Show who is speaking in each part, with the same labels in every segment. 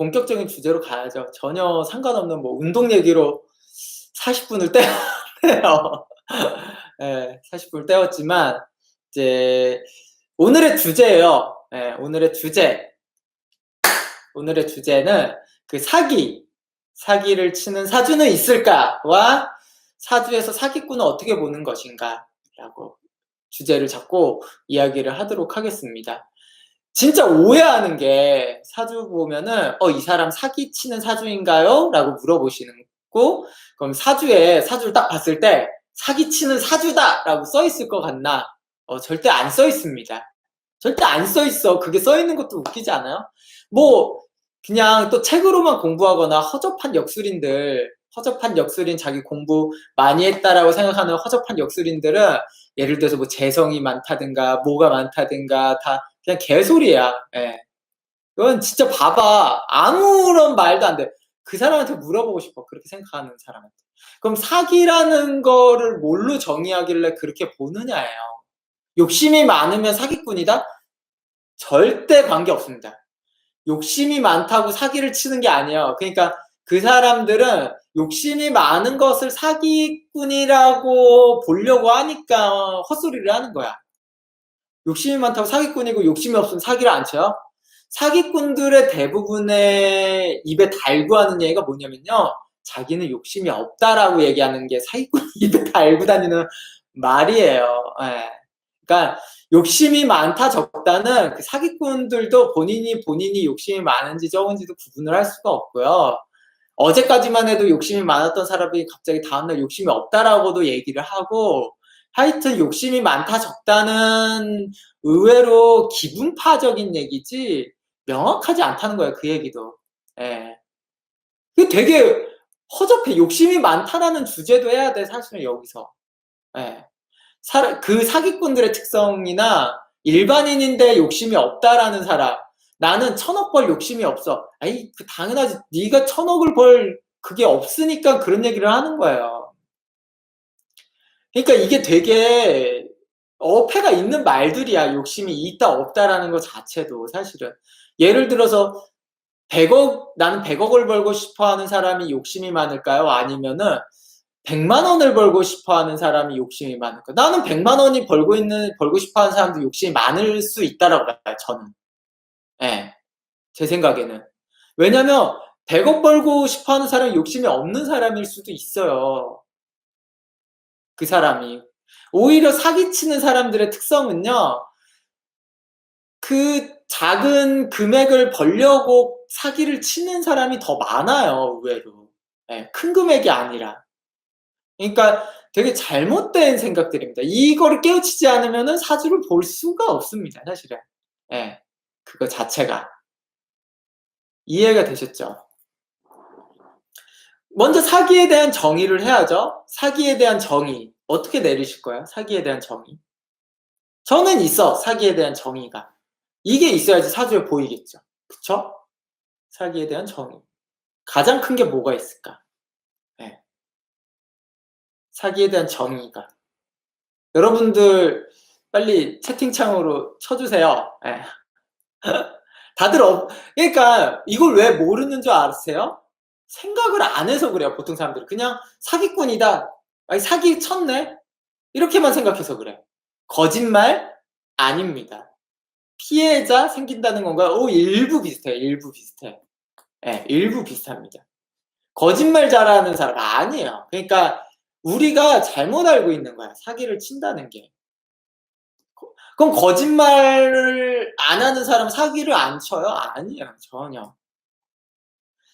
Speaker 1: 본격적인 주제로 가야죠. 전혀 상관없는 뭐 운동 얘기로 40분을 때웠네요. 예, 40분을 때웠지만 이제 오늘의 주제예요. 예, 오늘의 주제는 그 사기를 치는 사주는 있을까와 사주에서 사기꾼은 어떻게 보는 것인가라고 주제를 잡고 이야기를 하도록 하겠습니다. 진짜 오해하는 게 사주 보면은 이 사람 사기치는 사주인가요? 라고 물어보시는 거. 그럼 사주를 딱 봤을 때 사기치는 사주다 라고 써 있을 것 같나? 절대 안 써 있습니다. 절대 안 써 있어. 그게 써 있는 것도 웃기지 않아요? 뭐 그냥 또 책으로만 공부하거나 허접한 역술인 자기 공부 많이 했다라고 생각하는 허접한 역술인들은 예를 들어서 뭐 재성이 많다든가 뭐가 많다든가 다 그냥 개소리야. 예. 그건 진짜 봐봐. 아무런 말도 안 돼. 그 사람한테 물어보고 싶어. 그렇게 생각하는 사람한테. 그럼 사기라는 거를 뭘로 정의하길래 그렇게 보느냐예요. 욕심이 많으면 사기꾼이다? 절대 관계없습니다. 욕심이 많다고 사기를 치는 게 아니에요. 그러니까 그 사람들은 욕심이 많은 것을 사기꾼이라고 보려고 하니까 헛소리를 하는 거야. 욕심이 많다고 사기꾼이고 욕심이 없으면 사기를 안 쳐요? 사기꾼들의 대부분의 입에 달고 하는 얘기가 뭐냐면요. 자기는 욕심이 없다라고 얘기하는 게 사기꾼 입에 달고 다니는 말이에요. 예. 그러니까 욕심이 많다 적다는 그 사기꾼들도 본인이 욕심이 많은지 적은지도 구분을 할 수가 없고요. 어제까지만 해도 욕심이 많았던 사람이 갑자기 다음날 욕심이 없다라고도 얘기를 하고 하여튼 욕심이 많다 적다는 의외로 기분파적인 얘기지 명확하지 않다는 거예요. 그 얘기도. 예. 그게 되게 허접해. 욕심이 많다라는 주제도 해야 돼. 사실은 여기서. 예. 그 사기꾼들의 특성이나 일반인인데 욕심이 없다라는 사람. 나는 1000억 벌 욕심이 없어. 아이, 당연하지. 네가 1000억을 벌 그게 없으니까 그런 얘기를 하는 거예요. 그러니까 이게 되게 어폐가 있는 말들이야. 욕심이 있다 없다라는 것 자체도 사실은. 예를 들어서 나는 100억을 벌고 싶어 하는 사람이 욕심이 많을까요? 아니면은 100만 원을 벌고 싶어 하는 사람이 욕심이 많을까요? 나는 100만 원이 벌고 싶어 하는 사람도 욕심이 많을 수 있다라고 봐요, 저는. 예. 제 생각에는. 왜냐면 100억 벌고 싶어 하는 사람이 욕심이 없는 사람일 수도 있어요. 그 사람이. 오히려 사기치는 사람들의 특성은요. 그 작은 금액을 벌려고 사기를 치는 사람이 더 많아요, 의외로. 예, 큰 금액이 아니라. 그러니까 되게 잘못된 생각들입니다. 이거를 깨우치지 않으면은 사주를 볼 수가 없습니다, 사실은. 예, 그거 자체가. 이해가 되셨죠? 먼저 사기에 대한 정의를 해야죠. 사기에 대한 정의. 어떻게 내리실 거예요? 사기에 대한 정의. 저는 있어, 사기에 대한 정의가. 이게 있어야지 사주에 보이겠죠. 그쵸? 사기에 대한 정의. 가장 큰 게 뭐가 있을까? 네. 사기에 대한 정의가. 여러분들 빨리 채팅창으로 쳐주세요. 네. 다들 그러니까 이걸 왜 모르는 줄 아세요? 생각을 안 해서 그래요. 보통 사람들은 그냥 사기꾼이다. 아니 사기 쳤네. 이렇게만 생각해서 그래. 거짓말 아닙니다. 피해자 생긴다는 건가요? 일부 비슷해요. 일부 비슷해. 네, 일부 비슷합니다. 거짓말 잘하는 사람 아니에요. 그러니까 우리가 잘못 알고 있는 거야. 사기를 친다는 게. 그럼 거짓말을 안 하는 사람 사기를 안 쳐요? 아니에요. 전혀.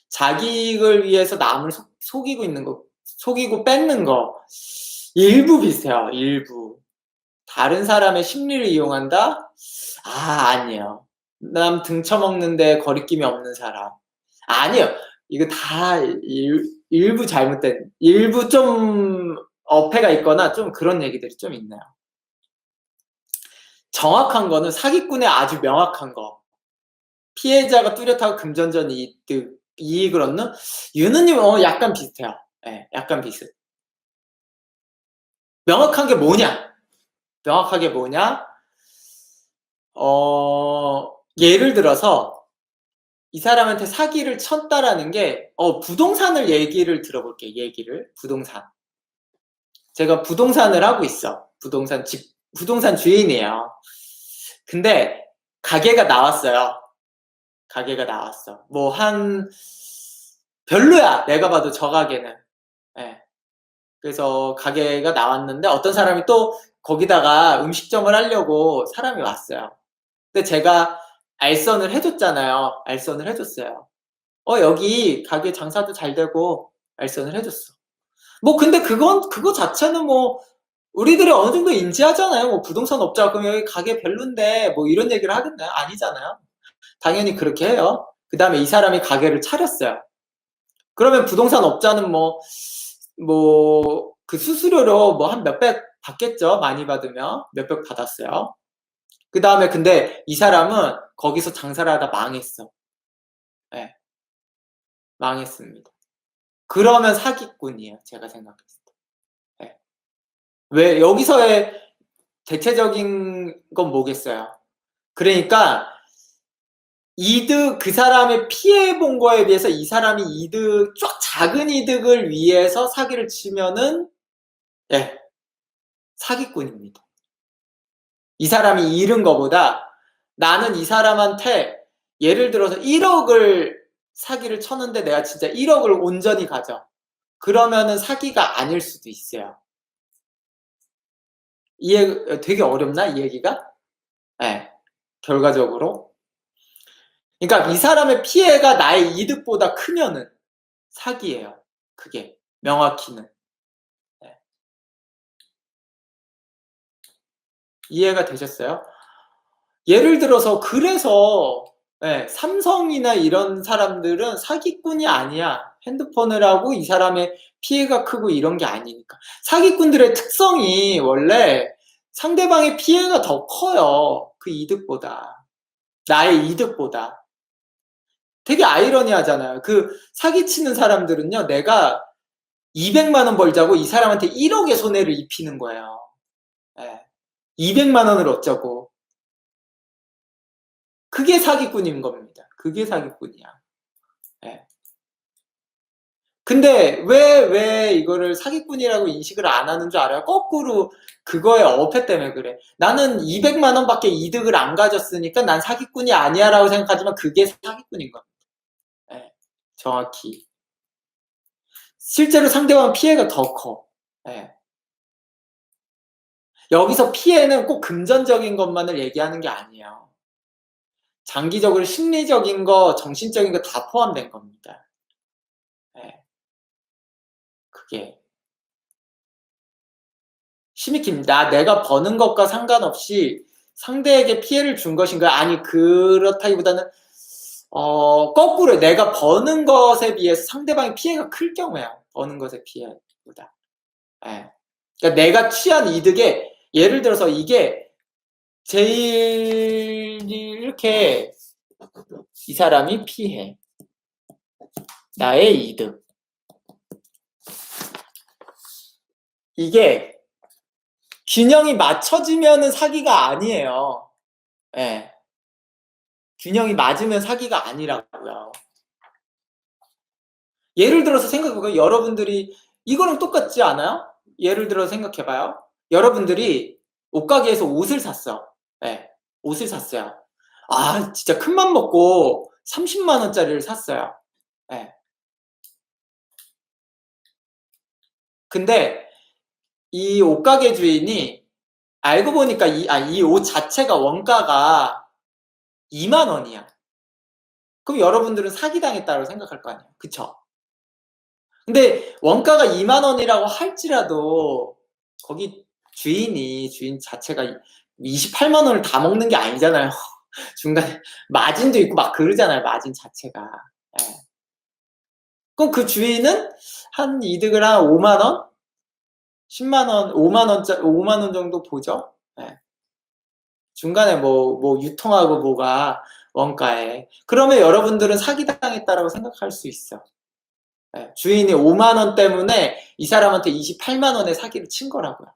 Speaker 1: 자기 이익을 위해서 남을 속이고 있는 거, 속이고 뺏는 거 일부 비슷해요. 일부. 다른 사람의 심리를 이용한다? 아니에요. 남 등쳐먹는데 거리낌이 없는 사람. 아니에요. 이거 다 일부 잘못된, 일부 좀 어폐가 있거나 좀 그런 얘기들이 좀 있나요? 정확한 거는 사기꾼의 아주 명확한 거. 피해자가 뚜렷하고 금전적 이익을 얻는? 유느님, 약간 비슷해요. 네, 약간 비슷. 명확한 게 뭐냐? 명확하게 뭐냐? 예를 들어서 이 사람한테 사기를 쳤다라는 게, 부동산을 얘기를 들어볼게요. 부동산. 제가 부동산을 하고 있어. 부동산 주인이에요. 근데 가게가 나왔어요. 뭐 별로야. 내가 봐도 저 가게는. 예. 그래서 가게가 나왔는데 어떤 사람이 또 거기다가 음식점을 하려고 사람이 왔어요. 근데 제가 알선을 해줬잖아요. 알선을 해줬어요. 여기 가게 장사도 잘 되고 알선을 해줬어. 뭐 근데 그거 자체는 뭐 우리들이 어느 정도 인지하잖아요. 뭐 부동산 업자가 그럼 여기 가게 별론데 뭐 이런 얘기를 하겠나요? 아니잖아요. 당연히 그렇게 해요. 그 다음에 이 사람이 가게를 차렸어요. 그러면 부동산 업자는 그 수수료로 뭐 한 몇백 받겠죠. 많이 받으면 몇백 받았어요. 그 다음에 근데 이 사람은 거기서 장사를 하다 망했어. 네, 망했습니다. 그러면 사기꾼이에요. 제가 생각했을 때. 네. 왜 여기서의 대체적인 건 뭐겠어요? 그러니까 그 사람의 피해 본 거에 비해서 이 사람이 작은 이득을 위해서 사기를 치면은, 예, 사기꾼입니다. 이 사람이 잃은 거보다 나는 이 사람한테 예를 들어서 1억을 사기를 쳤는데 내가 진짜 1억을 온전히 가져. 그러면은 사기가 아닐 수도 있어요. 되게 어렵나? 이 얘기가? 네, 결과적으로. 그러니까 이 사람의 피해가 나의 이득보다 크면은 사기예요. 그게 명확히는. 네. 이해가 되셨어요? 예를 들어서 그래서 삼성이나 이런 사람들은 사기꾼이 아니야. 핸드폰을 하고 이 사람의 피해가 크고 이런 게 아니니까. 사기꾼들의 특성이 원래 상대방의 피해가 더 커요. 그 이득보다. 나의 이득보다. 되게 아이러니하잖아요. 그 사기치는 사람들은요, 내가 200만 원 벌자고 이 사람한테 1억의 손해를 입히는 거예요. 200만 원을 어쩌고. 그게 사기꾼인 겁니다. 그게 사기꾼이야. 근데 왜 이거를 사기꾼이라고 인식을 안 하는 줄 알아요? 거꾸로 그거의 어폐 때문에 그래. 나는 200만 원밖에 이득을 안 가졌으니까 난 사기꾼이 아니야 라고 생각하지만 그게 사기꾼인 겁니다. 정확히. 실제로 상대방 피해가 더 커. 여기서 피해는 꼭 금전적인 것만을 얘기하는 게 아니에요. 장기적으로 심리적인 거, 정신적인 거 다 포함된 겁니다. 그게. 힘이 깁니다. 내가 버는 것과 상관없이 상대에게 피해를 준 것인가? 아니, 그렇다기보다는, 거꾸로 내가 버는 것에 비해서 상대방의 피해가 클 경우야. 버는 것의 피해보다. 그러니까 내가 취한 이득에, 예를 들어서 이게 제일 이렇게 이 사람이 피해. 나의 이득. 이게 균형이 맞춰지면은 사기가 아니에요. 균형이 맞으면 사기가 아니라고요. 예를 들어서 생각해보면 여러분들이 이거랑 똑같지 않아요? 예를 들어 생각해봐요. 여러분들이 옷가게에서 옷을 샀어. 옷을 샀어요. 아, 진짜 큰맘 먹고 30만 원짜리를 샀어요. 근데 이 옷가게 주인이 알고 보니까 이 옷 자체가 원가가 2만 원이야. 그럼 여러분들은 사기당했다고 생각할 거 아니에요. 그쵸? 근데 원가가 2만 원이라고 할지라도 거기 주인 자체가 28만 원을 다 먹는 게 아니잖아요. 중간에 마진도 있고 막 그러잖아요. 마진 자체가. 그럼 그 주인은 한 이득을 한 5만 원? 10만 원, 5만 원 정도 보죠. 중간에 뭐 유통하고 뭐가 원가에. 그러면 여러분들은 사기당했다라고 생각할 수 있어. 주인이 5만 원 때문에 이 사람한테 28만 원의 사기를 친 거라고요.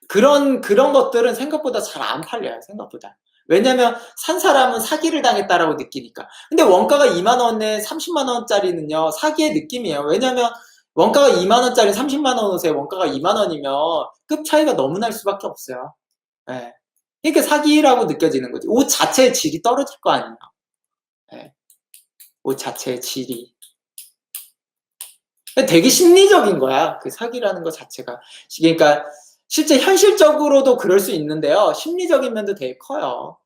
Speaker 1: 그런 것들은 생각보다 잘 안 팔려요. 생각보다. 왜냐면 산 사람은 사기를 당했다라고 느끼니까. 근데 원가가 2만 원에 30만 원짜리는요, 사기의 느낌이에요. 왜냐면 원가가 2만 원짜리 30만 원 옷에 원가가 2만 원이면 급 차이가 너무 날 수밖에 없어요. 예. 그러니까 사기라고 느껴지는 거지. 옷 자체의 질이 떨어질 거 아니에요. 예. 옷 자체의 질이. 되게 심리적인 거야. 그 사기라는 것 자체가. 그러니까 실제 현실적으로도 그럴 수 있는데요. 심리적인 면도 되게 커요.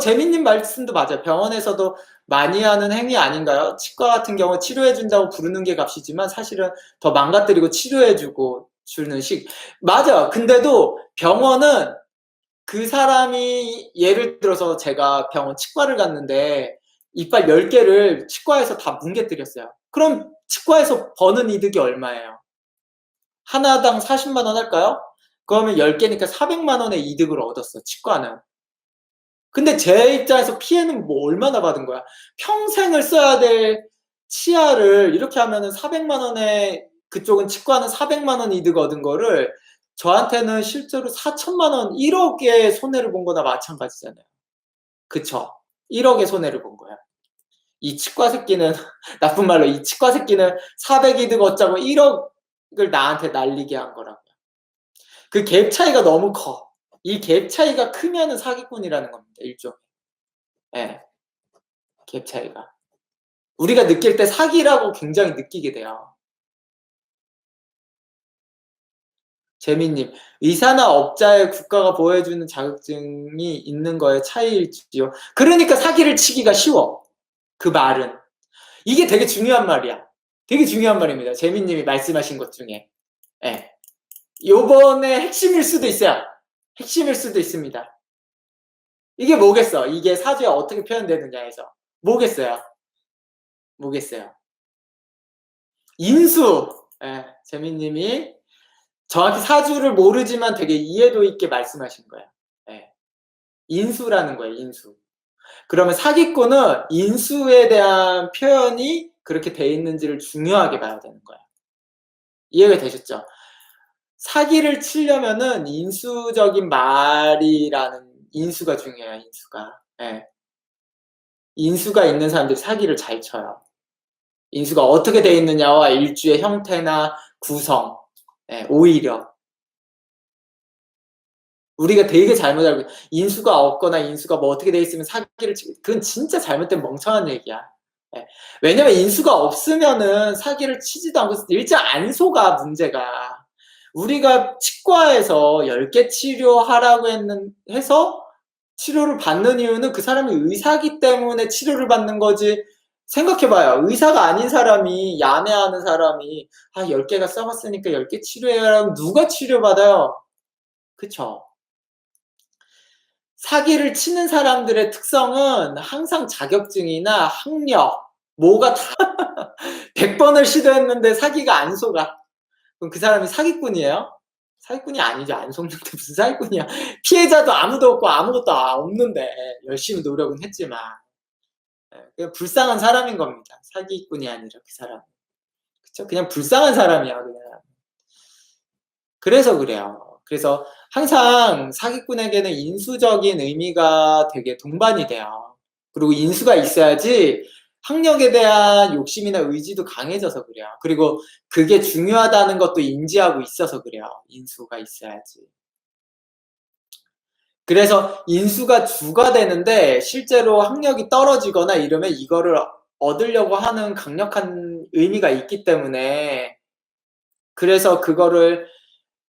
Speaker 1: 재민님 말씀도 맞아요. 병원에서도 많이 하는 행위 아닌가요? 치과 같은 경우 치료해준다고 부르는 게 값이지만 사실은 더 망가뜨리고 치료해주고 주는 식. 맞아. 근데도 병원은 그 사람이 예를 들어서 제가 병원 치과를 갔는데 이빨 10개를 치과에서 다 뭉개뜨렸어요. 그럼 치과에서 버는 이득이 얼마예요? 하나당 40만 원 할까요? 그러면 10개니까 400만 원의 이득을 얻었어, 치과는. 근데 제 입장에서 피해는 뭐 얼마나 받은 거야? 평생을 써야 될 치아를 이렇게 하면은 400만 원에 그쪽은 치과는 400만 원 이득 얻은 거를 저한테는 실제로 4천만 원, 1억의 손해를 본 거나 마찬가지잖아요. 그쵸? 1억의 손해를 본 거야. 이 치과 새끼는 나쁜 말로 이 치과 새끼는 400 이득 얻자고 1억을 나한테 날리게 한 거라고요. 그 갭 차이가 너무 커. 이 갭 차이가 크면은 사기꾼이라는 겁니다. 일종의. 예. 갭 차이가. 우리가 느낄 때 사기라고 굉장히 느끼게 돼요. 재민님, 의사나 업자에 국가가 보호해주는 자격증이 있는 거에 차이일지요. 그러니까 사기를 치기가 쉬워. 그 말은. 이게 되게 중요한 말이야. 되게 중요한 말입니다. 재민님이 말씀하신 것 중에. 예. 요번에 핵심일 수도 있어요. 핵심일 수도 있습니다. 이게 뭐겠어? 이게 사주에 어떻게 표현되느냐에서. 뭐겠어요? 뭐겠어요? 인수. 예, 재민님이 정확히 사주를 모르지만 되게 이해도 있게 말씀하신 거예요. 예. 인수라는 거예요, 인수. 그러면 사기꾼은 인수에 대한 표현이 그렇게 돼 있는지를 중요하게 봐야 되는 거예요. 이해가 되셨죠? 사기를 치려면은 인수적인 말이라는 인수가 중요해요, 인수가. 예. 인수가 있는 사람들이 사기를 잘 쳐요. 인수가 어떻게 돼 있느냐와 일주의 형태나 구성, 예, 오히려. 우리가 되게 잘못 알고 인수가 없거나 인수가 뭐 어떻게 돼 있으면 사기를 치 그건 진짜 잘못된 멍청한 얘기야. 예. 왜냐면 인수가 없으면은 사기를 치지도 않고 일자 안 속아 문제가. 우리가 치과에서 10개 치료하라고 해서 치료를 받는 이유는 그 사람이 의사기 때문에 치료를 받는 거지. 생각해봐요. 의사가 아닌 사람이 야매하는 사람이 10개가 썩었으니까 10개 치료해라고 누가 치료받아요? 그쵸? 사기를 치는 사람들의 특성은 항상 자격증이나 학력, 뭐가 다 100번을 시도했는데 사기가 안 속아. 그럼 그 사람이 사기꾼이에요? 사기꾼이 아니죠. 안 속는데 무슨 사기꾼이야. 피해자도 아무도 없고 아무것도 없는데 열심히 노력은 했지만 그냥 불쌍한 사람인 겁니다. 사기꾼이 아니라 그 사람. 그쵸? 그냥 불쌍한 사람이야. 그냥. 그래서 그래요. 그래서 항상 사기꾼에게는 인수적인 의미가 되게 동반이 돼요. 그리고 인수가 있어야지 학력에 대한 욕심이나 의지도 강해져서 그래요. 그리고 그게 중요하다는 것도 인지하고 있어서 그래요. 인수가 있어야지. 그래서 인수가 주가 되는데 실제로 학력이 떨어지거나 이러면 이거를 얻으려고 하는 강력한 의미가 있기 때문에 그래서 그거를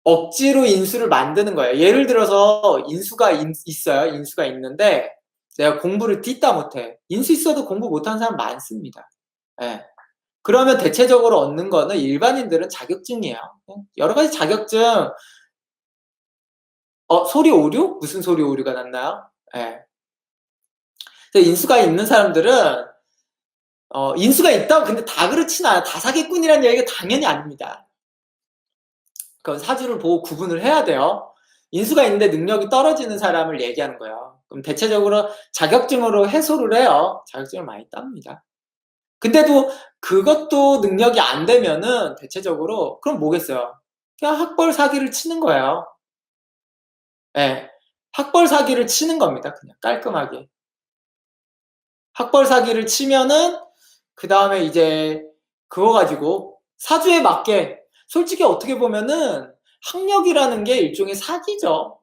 Speaker 1: 억지로 인수를 만드는 거예요. 예를 들어서 인수가 있어요. 인수가 있는데 내가 공부를 뒷다 못해. 인수 있어도 공부 못하는 사람 많습니다. 예. 그러면 대체적으로 얻는 거는 일반인들은 자격증이에요. 여러 가지 자격증. 소리 오류? 무슨 소리 오류가 났나요? 예. 인수가 있는 사람들은 인수가 있다고 근데 다 그렇진 않아요. 다 사기꾼이라는 얘기가 당연히 아닙니다. 그건 사주를 보고 구분을 해야 돼요. 인수가 있는데 능력이 떨어지는 사람을 얘기하는 거예요. 그럼 대체적으로 자격증으로 해소를 해요. 자격증을 많이 땁니다. 근데도 그것도 능력이 안 되면은 대체적으로 그럼 뭐겠어요? 그냥 학벌 사기를 치는 거예요. 예. 학벌 사기를 치는 겁니다. 그냥 깔끔하게. 학벌 사기를 치면은 그 다음에 이제 그거 가지고 사주에 맞게 솔직히 어떻게 보면은 학력이라는 게 일종의 사기죠.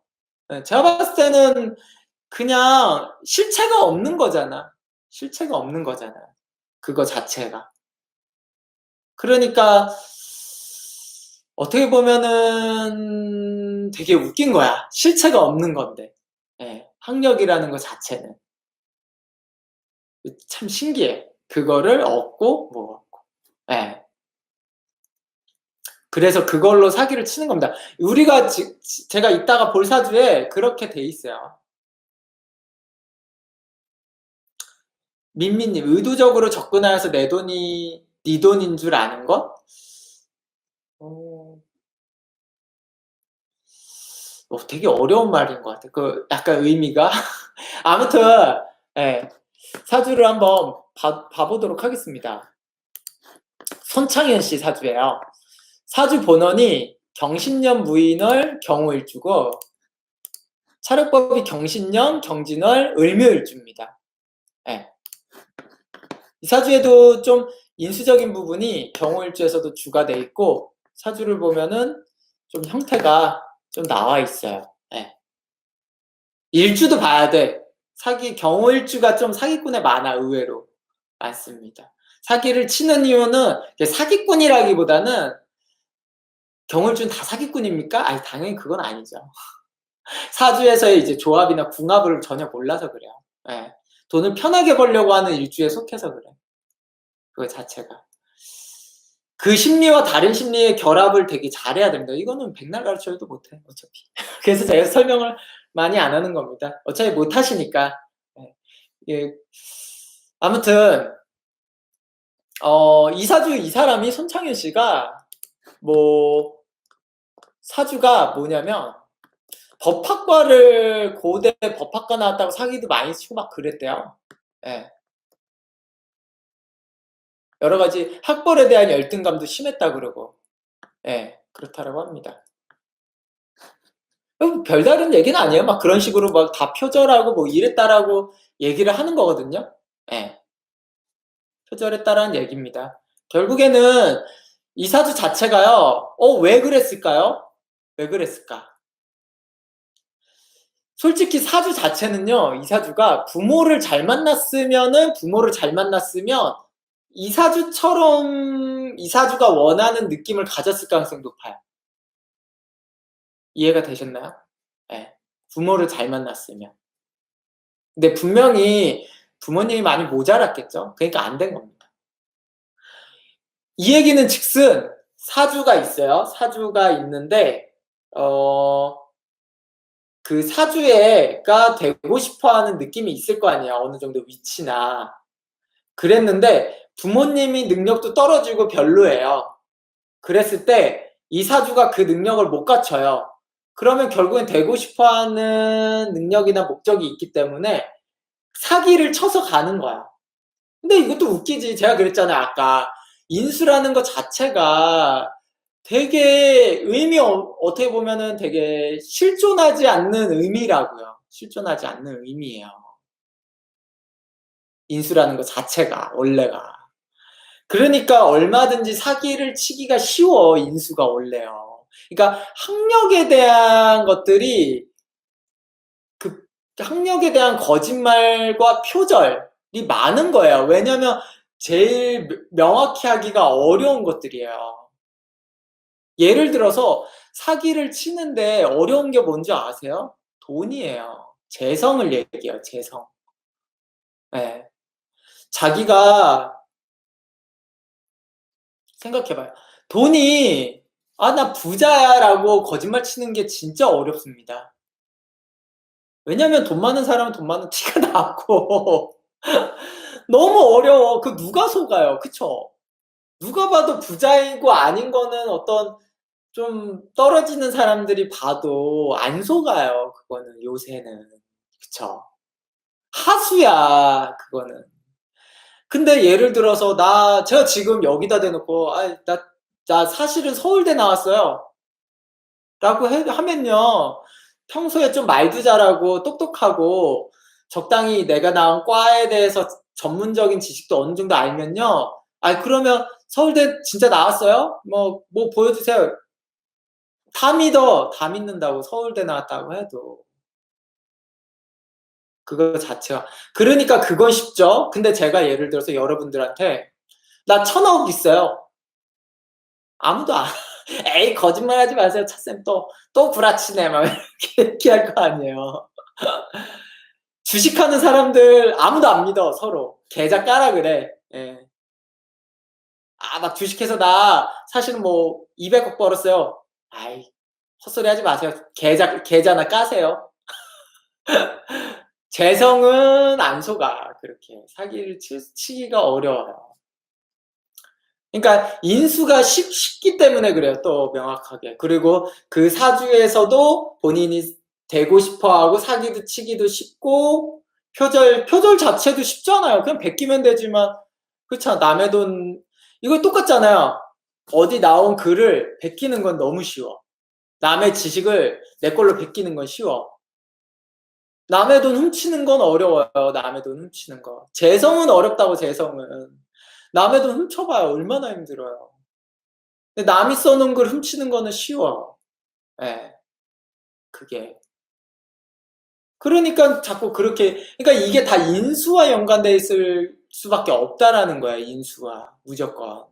Speaker 1: 예, 제가 봤을 때는 그냥 실체가 없는 거잖아. 실체가 없는 거잖아. 그거 자체가. 그러니까 어떻게 보면은 되게 웃긴 거야. 실체가 없는 건데. 예, 학력이라는 것 자체는. 참 신기해. 그거를 얻고 뭐 얻고. 예. 그래서 그걸로 사기를 치는 겁니다. 우리가 제가 이따가 볼 사주에 그렇게 돼 있어요. 민민님, 의도적으로 접근하여서 내 돈이 네 돈인 줄 아는 것? 어, 되게 어려운 말인 것 같아. 그 약간 의미가. 아무튼 예, 사주를 한번 봐보도록 하겠습니다. 손창현 씨 사주예요. 사주 본원이 경신년 무인월 경호일주고 차력법이 경신년 경진월 을묘일주입니다. 예. 이 사주에도 좀 인수적인 부분이 경호일주에서도 주가 돼 있고 사주를 보면은 좀 형태가 좀 나와 있어요. 예. 일주도 봐야 돼. 경호일주가 좀 사기꾼에 많아. 의외로 많습니다. 사기를 치는 이유는 사기꾼이라기보다는 경호일주는 다 사기꾼입니까? 아니 당연히 그건 아니죠. 사주에서의 이제 조합이나 궁합을 전혀 몰라서 그래요. 예. 돈을 편하게 벌려고 하는 일주에 속해서 그래. 그거 자체가. 그 심리와 다른 심리의 결합을 되게 잘해야 됩니다. 이거는 백날 가르쳐도 못해, 어차피. 그래서 제가 설명을 많이 안 하는 겁니다. 어차피 못 하시니까. 예. 아무튼, 이 사주, 이 사람이 손창현 씨가, 사주가 뭐냐면, 법학과를 고대 법학과 나왔다고 사기도 많이 치고 막 그랬대요. 예. 여러 가지 학벌에 대한 열등감도 심했다 그러고, 예, 그렇다라고 합니다. 별다른 얘기는 아니에요. 막 그런 식으로 막 다 표절하고 뭐 이랬다라고 얘기를 하는 거거든요. 예, 표절했다라는 얘기입니다. 결국에는 이 사주 자체가요, 왜 그랬을까요? 왜 그랬을까? 솔직히 사주 자체는요, 이 사주가 부모를 잘 만났으면 이 사주처럼 이 사주가 원하는 느낌을 가졌을 가능성이 높아요. 이해가 되셨나요? 네. 부모를 잘 만났으면. 근데 분명히 부모님이 많이 모자랐겠죠? 그러니까 안 된 겁니다. 이 얘기는 즉슨 사주가 있어요. 사주가 있는데, 그 사주가 되고 싶어 하는 느낌이 있을 거 아니야. 어느 정도 위치나. 그랬는데 부모님이 능력도 떨어지고 별로예요. 그랬을 때 이 사주가 그 능력을 못 갖춰요. 그러면 결국엔 되고 싶어하는 능력이나 목적이 있기 때문에 사기를 쳐서 가는 거야. 근데 이것도 웃기지. 제가 그랬잖아요, 아까. 인수라는 것 자체가 되게 어떻게 보면은 되게 실존하지 않는 의미라고요. 실존하지 않는 의미예요. 인수라는 것 자체가, 원래가. 그러니까 얼마든지 사기를 치기가 쉬워, 인수가 원래요. 그러니까 학력에 대한 것들이 그 학력에 대한 거짓말과 표절이 많은 거예요. 왜냐면 제일 명확히 하기가 어려운 것들이에요. 예를 들어서 사기를 치는데 어려운 게 뭔지 아세요? 돈이에요. 재성을 얘기해요, 재성. 네. 자기가 생각해봐요. 돈이 나 부자야 라고 거짓말 치는 게 진짜 어렵습니다. 왜냐면 돈 많은 사람은 돈 많은 티가 나고 너무 어려워. 그 누가 속아요. 그쵸? 누가 봐도 부자이고 아닌 거는 어떤 좀 떨어지는 사람들이 봐도 안 속아요. 그거는 요새는. 그쵸? 하수야, 그거는. 근데 예를 들어서 제가 지금 여기다 대놓고 나 사실은 서울대 나왔어요. 라고 하면요. 평소에 좀 말도 잘하고 똑똑하고 적당히 내가 나온 과에 대해서 전문적인 지식도 어느 정도 알면요. 아, 그러면 서울대 진짜 나왔어요? 뭐 보여주세요. 다 믿어. 다 믿는다고. 서울대 나왔다고 해도. 그거 자체가. 그러니까 그건 쉽죠? 근데 제가 예를 들어서 여러분들한테 나 1,000억 있어요. 아무도 안, 에이, 거짓말 하지 마세요. 차쌤 또 구라치네. 막 이렇게 얘기할 거 아니에요. 주식하는 사람들 아무도 안 믿어, 서로. 계좌 까라 그래. 예. 아, 막 주식해서 나 사실은 뭐 200억 벌었어요. 아이, 헛소리 하지 마세요. 계좌나 까세요. 재성은 안 속아. 그렇게. 사기를 치기가 어려워요. 그러니까 인수가 쉽기 때문에 그래요. 또 명확하게. 그리고 그 사주에서도 본인이 되고 싶어하고 사기도 치기도 쉽고 표절 자체도 쉽잖아요. 그냥 베끼면 되지만 그렇잖아. 남의 돈 이거 똑같잖아요. 어디 나온 글을 베끼는 건 너무 쉬워. 남의 지식을 내 걸로 베끼는 건 쉬워. 남의 돈 훔치는 건 어려워요. 남의 돈 훔치는 거. 재성은 어렵다고 재성은. 남의 돈 훔쳐봐요. 얼마나 힘들어요. 근데 남이 써놓은 걸 훔치는 거는 쉬워. 예, 그게. 그러니까 자꾸 그렇게, 그러니까 이게 다 인수와 연관돼 있을 수밖에 없다라는 거야, 인수와. 무조건.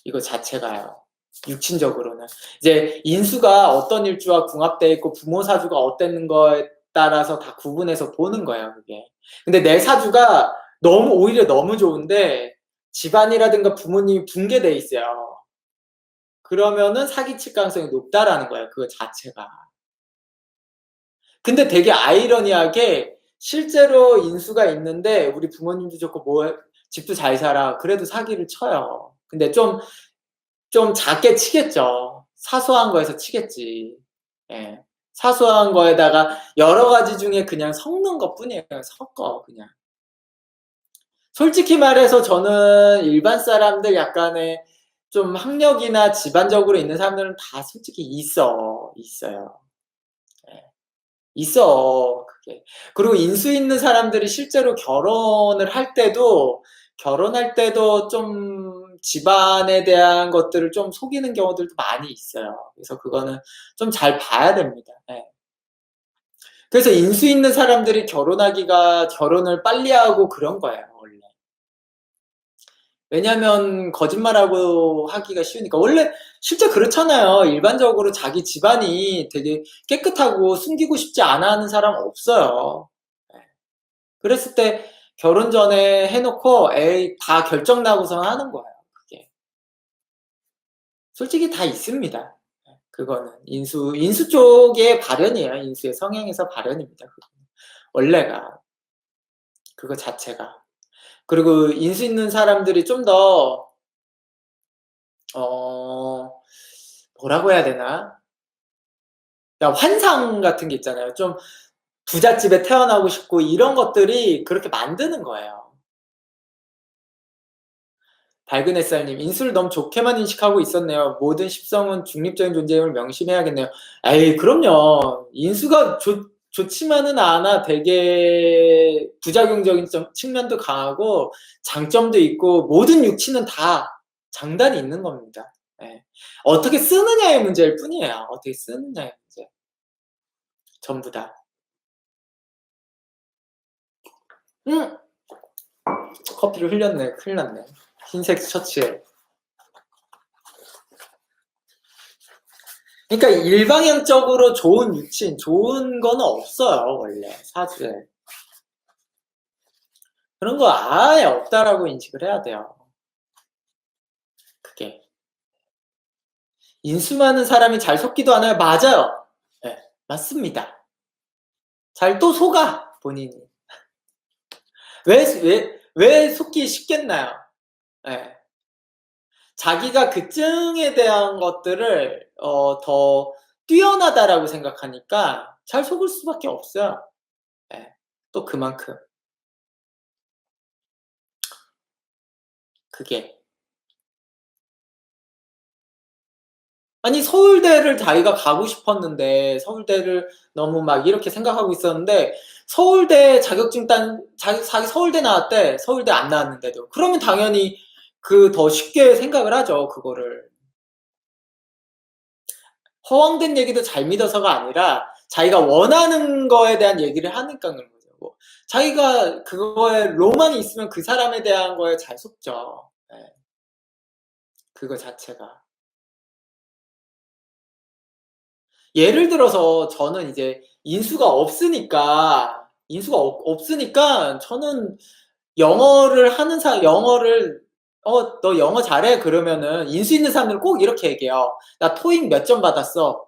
Speaker 1: 이거 자체가요. 육친적으로는. 이제 인수가 어떤 일주와 궁합돼 있고 부모 사주가 어땠는 거에 따라서 다 구분해서 보는 거예요, 그게. 근데 내 사주가 오히려 너무 좋은데 집안이라든가 부모님이 붕괴돼 있어요. 그러면은 사기칠 가능성이 높다라는 거예요. 그거 자체가. 근데 되게 아이러니하게 실제로 인수가 있는데 우리 부모님도 좋고 뭐 집도 잘 살아. 그래도 사기를 쳐요. 근데 좀 작게 치겠죠. 사소한 거에서 치겠지. 예. 사소한 거에다가 여러 가지 중에 그냥 섞는 것 뿐이에요. 섞어, 그냥. 솔직히 말해서 저는 일반 사람들 약간의 좀 학력이나 집안적으로 있는 사람들은 다 솔직히 있어요. 예. 있어, 그게. 그리고 인수 있는 사람들이 실제로 결혼할 때도 좀 집안에 대한 것들을 좀 속이는 경우들도 많이 있어요. 그래서 그거는 좀 잘 봐야 됩니다. 예. 그래서 인수 있는 사람들이 결혼을 빨리 하고 그런 거예요, 원래. 왜냐면 거짓말하고 하기가 쉬우니까. 원래 실제 그렇잖아요. 일반적으로 자기 집안이 되게 깨끗하고 숨기고 싶지 않아 하는 사람 없어요. 예. 그랬을 때 결혼 전에 해놓고 에이 다 결정 나고선 하는 거예요. 그게. 솔직히 다 있습니다. 예, 그거는 인수 쪽의 발현이에요. 인수의 성향에서 발현입니다. 그거는. 원래가 그거 자체가. 그리고 인수 있는 사람들이 좀 더 뭐라고 해야 되나? 그러니까 환상 같은 게 있잖아요. 좀 부잣집에 태어나고 싶고 이런 것들이 그렇게 만드는 거예요. 밝은 햇살님, 인수를 너무 좋게만 인식하고 있었네요. 모든 십성은 중립적인 존재임을 명심해야겠네요. 에이, 그럼요. 인수가 좋지만은 않아. 되게 부작용적인 측면도 강하고 장점도 있고 모든 육치는 다 장단이 있는 겁니다. 예. 어떻게 쓰느냐의 문제일 뿐이에요. 어떻게 쓰느냐의 문제. 전부 다. 음, 커피를 흘렸네. 큰일 났네. 흰색 셔츠에. 그러니까 일방향적으로 좋은 유친, 좋은 거는 없어요, 원래, 사주에. 그런 거 아예 없다라고 인식을 해야 돼요. 그게. 인수 많은 사람이 잘 속기도 하나요? 맞아요. 네, 맞습니다. 잘 또 속아, 본인이. 왜 속기 쉽겠나요? 네. 자기가 그 증에 대한 것들을, 더 뛰어나다라고 생각하니까 잘 속을 수밖에 없어요. 네. 또 그만큼. 그게. 아니 서울대를 자기가 가고 싶었는데 서울대를 너무 막 이렇게 생각하고 있었는데 서울대 자격증 자기 서울대 나왔대. 서울대 안 나왔는데도. 그러면 당연히 그 더 쉽게 생각을 하죠. 그거를. 허황된 얘기도 잘 믿어서가 아니라 자기가 원하는 거에 대한 얘기를 하니까 그런 거죠. 뭐 자기가 그거에 로망이 있으면 그 사람에 대한 거에 잘 속죠. 네. 그거 자체가. 예를 들어서 저는 이제 인수가 없으니까 저는 영어를 하는 영어를 너 영어 잘해 그러면은 인수 있는 사람들은 꼭 이렇게 얘기해요. 나 토익 몇 점 받았어.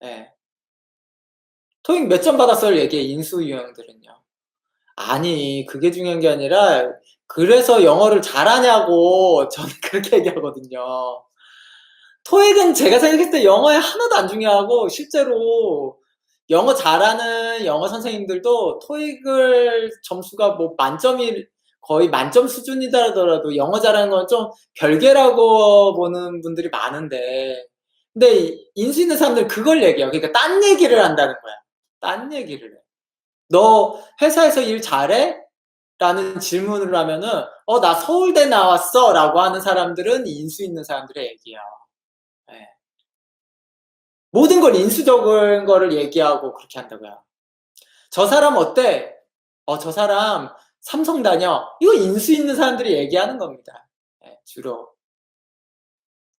Speaker 1: 예. 토익 몇 점 받았어를 얘기해 인수 유형들은요. 아니 그게 중요한 게 아니라 그래서 영어를 잘하냐고 저는 그렇게 얘기하거든요. 토익은 제가 생각했을 때 영어에 하나도 안 중요하고 실제로 영어 잘하는 영어 선생님들도 토익을 점수가 뭐 만점이 거의 만점 수준이다 하더라도 영어 잘하는 건 좀 별개라고 보는 분들이 많은데 근데 인수 있는 사람들은 그걸 얘기해요. 그러니까 딴 얘기를 한다는 거야. 딴 얘기를 해. 너 회사에서 일 잘해? 라는 질문을 하면은 나 서울대 나왔어 라고 하는 사람들은 인수 있는 사람들의 얘기야. 네. 모든 걸 인수적인 거를 얘기하고 그렇게 한다고요. 저 사람 어때? 저 사람 삼성 다녀. 이거 인수 있는 사람들이 얘기하는 겁니다. 네, 주로.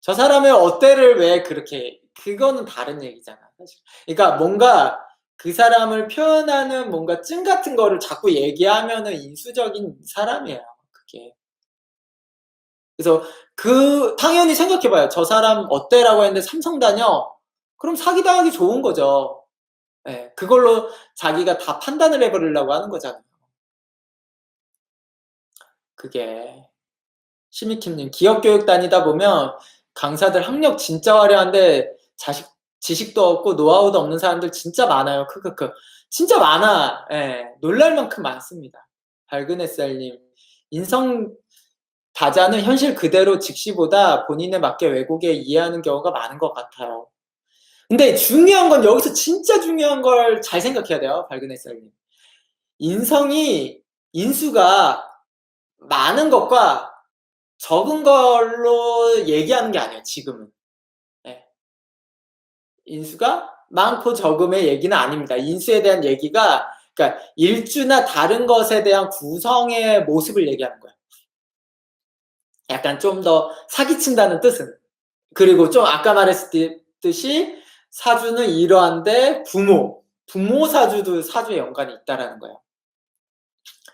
Speaker 1: 저 사람의 어때를 왜 그렇게, 그거는 다른 얘기잖아, 사실. 그러니까 뭔가 그 사람을 표현하는 뭔가 증 같은 거를 자꾸 얘기하면은 인수적인 사람이에요, 그게. 그래서 당연히 생각해봐요. 저 사람 어때라고 했는데 삼성 다녀? 그럼 사기당하기 좋은 거죠. 네, 그걸로 자기가 다 판단을 해버리려고 하는 거잖아요. 그게. 시미킴님, 기업교육 다니다 보면 강사들 학력 진짜 화려한데 지식도 없고 노하우도 없는 사람들 진짜 많아요. 크크크. 진짜 많아. 예, 놀랄 만큼 많습니다. 밝은 햇살님, 인성 다자는 현실 그대로 직시보다 본인에 맞게 왜곡에 이해하는 경우가 많은 것 같아요. 근데 중요한 건 여기서 진짜 중요한 걸 잘 생각해야 돼요. 밝은 햇살님. 인성이 인수가 많은 것과 적은 걸로 얘기하는 게 아니에요. 지금은. 네. 인수가 많고 적음의 얘기는 아닙니다. 인수에 대한 얘기가 그러니까 일주나 다른 것에 대한 구성의 모습을 얘기하는 거예요. 약간 좀 더 사기친다는 뜻은. 그리고 좀 아까 말했듯이 사주는 이러한데 부모 사주도 사주에 연관이 있다라는 거예요.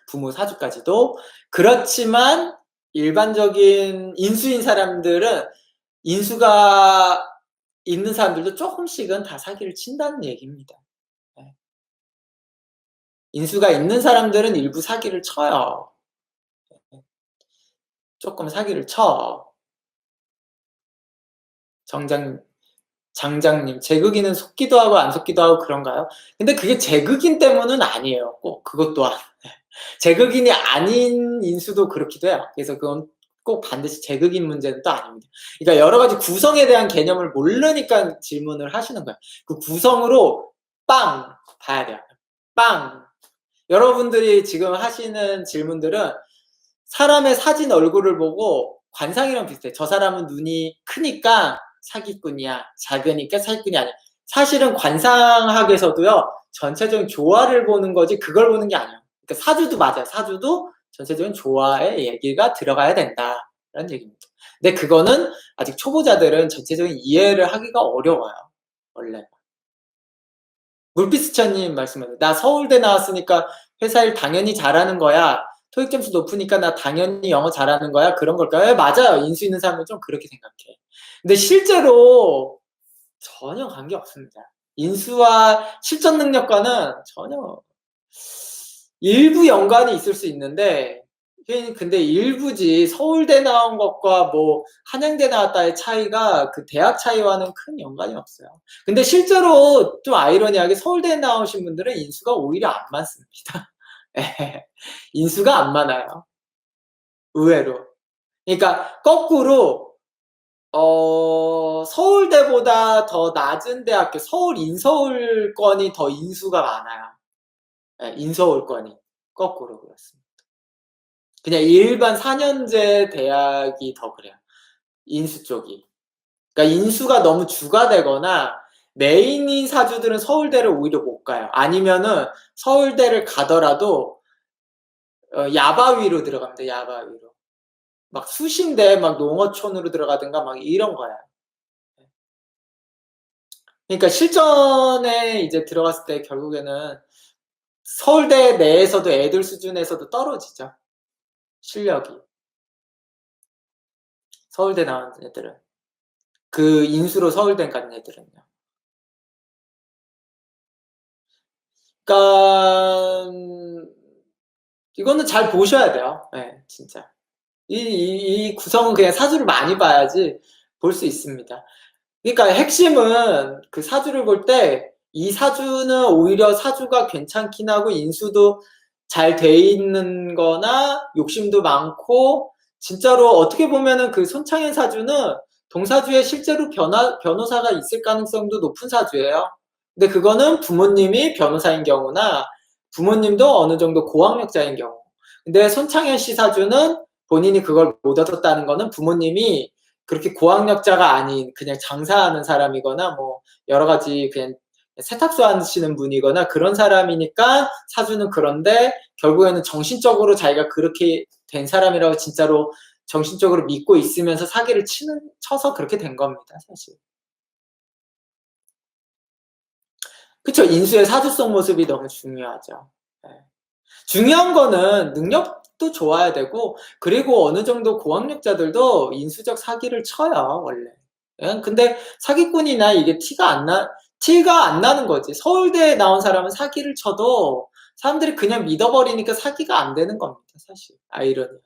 Speaker 1: 부모 사주까지도. 그렇지만 일반적인 인수인 사람들은 인수가 있는 사람들도 조금씩은 다 사기를 친다는 얘기입니다. 네. 인수가 있는 사람들은 일부 사기를 쳐요. 조금 사기를 쳐. 장장님, 제극인은 속기도 하고 안 속기도 하고 그런가요? 근데 그게 제극인 때문은 아니에요. 꼭 그것 또한. 제극인이 아닌 인수도 그렇기도 해요. 그래서 그건 꼭 반드시 제극인 문제는 또 아닙니다. 그러니까 여러 가지 구성에 대한 개념을 모르니까 질문을 하시는 거예요. 그 구성으로 빵 봐야 돼요. 빵. 여러분들이 지금 하시는 질문들은 사람의 사진 얼굴을 보고 관상이랑 비슷해. 저 사람은 눈이 크니까 사기꾼이야. 작으니까 사기꾼이 아니야. 사실은 관상학에서도요. 전체적인 조화를 보는 거지 그걸 보는 게 아니야. 그러니까 사주도 맞아요. 사주도 전체적인 조화의 얘기가 들어가야 된다라는 얘기입니다. 근데 그거는 아직 초보자들은 전체적인 이해를 하기가 어려워요. 원래. 물비스천님 말씀하세요. 나 서울대 나왔으니까 회사 일 당연히 잘하는 거야. 토익 점수 높으니까 나 당연히 영어 잘하는 거야. 그런 걸까요? 네, 맞아요. 인수 있는 사람은 좀 그렇게 생각해. 근데 실제로 전혀 관계없습니다. 인수와 실전 능력과는 전혀 일부 연관이 있을 수 있는데 근데 일부지 서울대 나온 것과 뭐 한양대 나왔다의 차이가 그 대학 차이와는 큰 연관이 없어요. 근데 실제로 좀 아이러니하게 서울대 나오신 분들은 인수가 오히려 안 많습니다. 인수가 안 많아요. 의외로. 그러니까 거꾸로 서울대보다 더 낮은 대학교, 서울 인서울권이 더 인수가 많아요. 네, 인서울권이. 거꾸로 그렇습니다. 그냥 일반 4년제 대학이 더 그래요. 인수 쪽이. 그러니까 인수가 너무 주가 되거나 메인인 사주들은 서울대를 오히려 못 가요. 아니면은 서울대를 가더라도 야바위로 들어갑니다. 야바위로. 막 수신대 막 농어촌으로 들어가든가 막 이런 거야. 그러니까 실전에 이제 들어갔을 때 결국에는 서울대 내에서도 애들 수준에서도 떨어지죠. 실력이. 서울대 나온 애들은. 그 인수로 서울대 간 애들은요. 그러니까 이거는 잘 보셔야 돼요. 네, 진짜. 이 구성은 그냥 사주를 많이 봐야지 볼 수 있습니다. 그러니까 핵심은 그 사주를 볼 때 이 사주는 오히려 사주가 괜찮긴 하고 인수도 잘 돼 있는 거나 욕심도 많고 진짜로 어떻게 보면은 그 손창현 사주는 동사주에 실제로 변호사가 있을 가능성도 높은 사주예요. 근데 그거는 부모님이 변호사인 경우나 부모님도 어느 정도 고학력자인 경우. 근데 손창현 씨 사주는 본인이 그걸 못 얻었다는 거는 부모님이 그렇게 고학력자가 아닌 그냥 장사하는 사람이거나 뭐 여러 가지 그냥 세탁소 하시는 분이거나 그런 사람이니까 사주는 그런데 결국에는 정신적으로 자기가 그렇게 된 사람이라고 진짜로 정신적으로 믿고 있으면서 사기를 쳐서 그렇게 된 겁니다, 사실. 그쵸. 인수의 사주성 모습이 너무 중요하죠. 네. 중요한 거는 능력도 좋아야 되고, 그리고 어느 정도 고학력자들도 인수적 사기를 쳐요, 원래. 예? 근데 사기꾼이나 이게 티가 안 나는 거지. 서울대에 나온 사람은 사기를 쳐도 사람들이 그냥 믿어버리니까 사기가 안 되는 겁니다, 사실. 아이러니.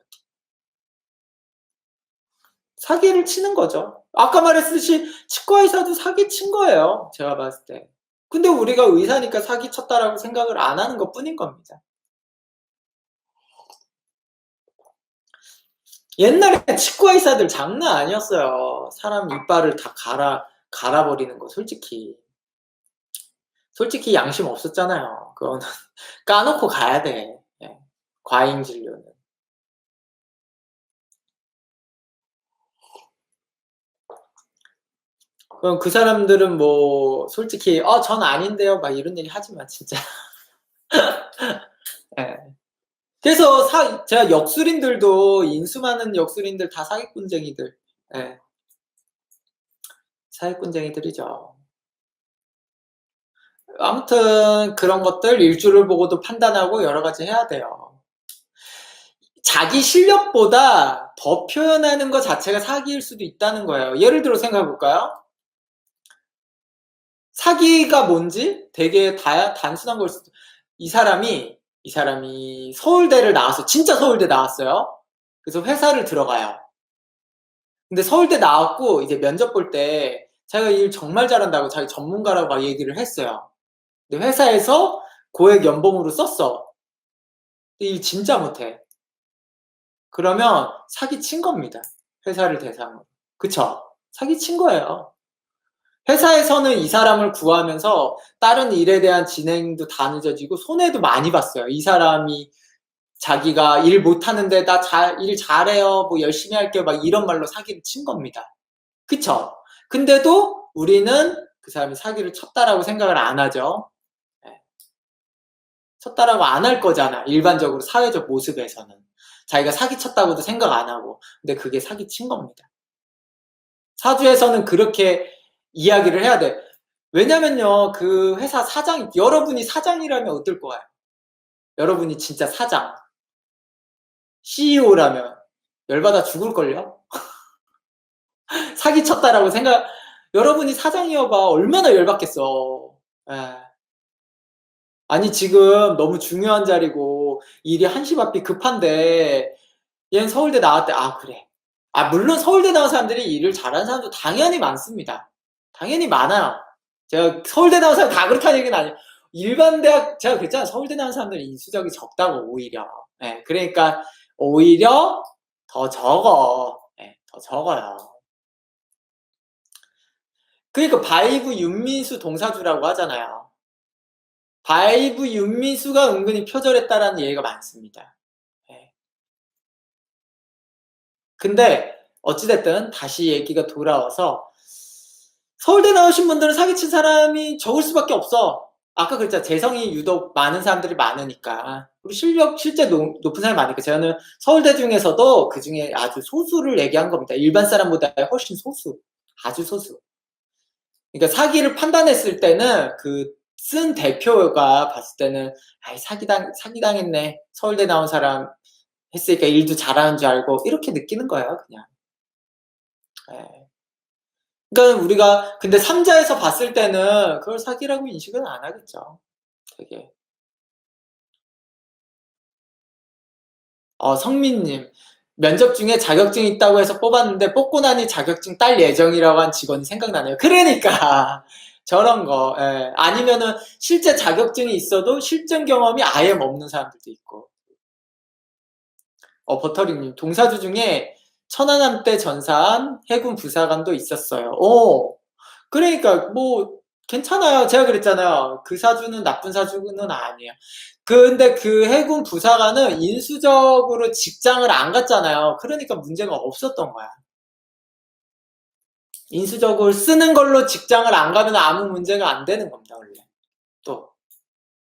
Speaker 1: 사기를 치는 거죠. 아까 말했듯이 치과 의사도 사기 친 거예요, 제가 봤을 때. 근데 우리가 의사니까 사기 쳤다라고 생각을 안 하는 것 뿐인 겁니다. 옛날에 치과 의사들 장난 아니었어요. 사람 이빨을 다 갈아버리는 거, 솔직히. 솔직히 양심 없었잖아요. 그거는 까놓고 가야 돼. 예. 과잉 진료는. 그럼 그 사람들은 뭐, 솔직히, 전 아닌데요. 막 이런 얘기 하지만, 진짜. 예. 그래서 제가 역술인들도, 인수 많은 역술인들 다 사기꾼쟁이들. 예. 사기꾼쟁이들이죠. 아무튼 그런 것들 일주를 보고도 판단하고 여러 가지 해야 돼요. 자기 실력보다 더 표현하는 것 자체가 사기일 수도 있다는 거예요. 예를 들어 생각해 볼까요? 사기가 뭔지 되게 단순한 걸 수도. 이 사람이 서울대를 나왔어. 진짜 서울대 나왔어요. 그래서 회사를 들어가요. 근데 서울대 나왔고 이제 면접 볼 때 자기가 일 정말 잘한다고 자기 전문가라고 막 얘기를 했어요. 근데 회사에서 고액 연봉으로 썼어. 근데 일 진짜 못해. 그러면 사기 친 겁니다. 회사를 대상으로. 그쵸? 사기 친 거예요. 회사에서는 이 사람을 구하면서 다른 일에 대한 진행도 다 늦어지고 손해도 많이 봤어요. 이 사람이 자기가 일 못하는데 나 일 잘해요. 뭐 열심히 할게요. 막 이런 말로 사기를 친 겁니다. 그쵸? 근데도 우리는 그 사람이 사기를 쳤다라고 생각을 안 하죠. 네. 쳤다라고 안 할 거잖아. 일반적으로 사회적 모습에서는. 자기가 사기 쳤다고도 생각 안 하고. 근데 그게 사기 친 겁니다. 사주에서는 그렇게 이야기를 해야 돼. 왜냐면요, 그 회사 여러분이 사장이라면 어떨 거예요? 여러분이 진짜 사장, CEO라면 열받아 죽을걸요? 사기 쳤다라고 여러분이 사장이어봐 얼마나 열받겠어. 에. 아니, 지금 너무 중요한 자리고, 일이 한시 앞이 급한데, 얘는 서울대 나왔대. 아, 그래. 물론 서울대 나온 사람들이 일을 잘하는 사람도 당연히 많습니다. 당연히 많아요. 제가 서울대 나온 사람 다 그렇다는 얘기는 아니에요. 일반 대학, 제가 그랬잖아요. 서울대 나온 사람들이 인수적이 적다고, 오히려. 예, 그러니까, 오히려 더 적어. 예, 더 적어요. 그러니까 바이브 윤민수 동사주라고 하잖아요. 바이브 윤민수가 은근히 표절했다라는 얘기가 많습니다. 네. 근데 어찌됐든 다시 얘기가 돌아와서 서울대 나오신 분들은 사기친 사람이 적을 수밖에 없어. 아까 그랬잖아. 재성이 유독 많은 사람들이 많으니까. 그리고 실제 높은 사람이 많으니까. 저는 서울대 중에서도 그 중에 아주 소수를 얘기한 겁니다. 일반 사람보다 훨씬 소수. 아주 소수. 그러니까 사기를 판단했을 때는 그 쓴 대표가 봤을 때는 아이 사기당했네. 서울대 나온 사람 했으니까 일도 잘하는 줄 알고 이렇게 느끼는 거예요, 그냥. 네. 그러니까 우리가 근데 삼자에서 봤을 때는 그걸 사기라고 인식은 안 하겠죠. 되게. 성민님. 면접 중에 자격증 있다고 해서 뽑았는데 뽑고 나니 자격증 딸 예정이라고 한 직원이 생각나네요. 그러니까 저런 거. 예. 아니면은 실제 자격증이 있어도 실전 경험이 아예 없는 사람들도 있고. 버터링님. 동사주 중에 천안함대 전사한 해군 부사관도 있었어요. 그러니까 뭐 괜찮아요. 제가 그랬잖아요. 그 사주는 나쁜 사주는 아니에요. 근데 그 해군 부사관은 인수적으로 직장을 안 갔잖아요. 그러니까 문제가 없었던 거야. 인수적으로 쓰는 걸로 직장을 안 가면 아무 문제가 안 되는 겁니다, 원래. 또.